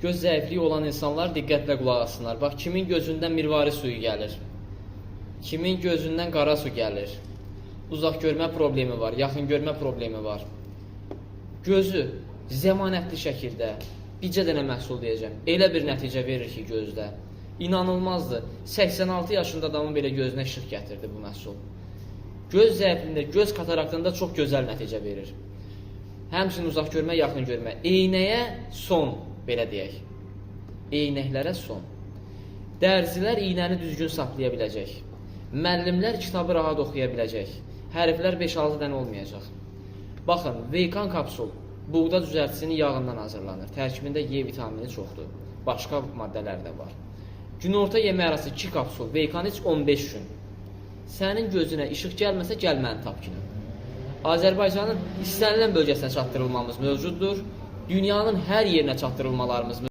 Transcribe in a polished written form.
Göz zəifliyi olan insanlar diqqətlə qulaq assınlar. Bax, kimin gözündən mirvari suyu gəlir, kimin gözündən qara su gəlir, uzaq görmə problemi var, yaxın görmə problemi var. Gözü zəmanətli şəkildə bircə dənə məhsul deyəcəm, elə bir nəticə verir ki, gözdə. İnanılmazdır. 86 yaşında adamın belə gözünə işıq gətirdi bu məhsul. Göz zəifliyində, göz kataraktında çox gözəl nəticə verir. Həmçinin uzaq görmə, yaxın görmə. Eynəyə son, belə deyək. Eynəklərə son. Dərzilər iynəni düzgün saplaya biləcək. Müəllimlər kitabı rahat oxuya biləcək. Hərflər 5-6 dənə olmayacaq. Baxın, Veykan kapsul buğda düzəltisinin yağından hazırlanır. Tərkibində E vitamini çoxdur. Başqa maddələr də var. Günorta yemək arası 2 kapsul Veykan iç 15 gün. Sənin gözünə işıq gəlməsə, gəl məni tap ki. Azərbaycanın istənilən bölgəsinə çatdırılmamız mövcuddur. Dünyanın hər yerinə çatdırılmalarımız mövcuddur.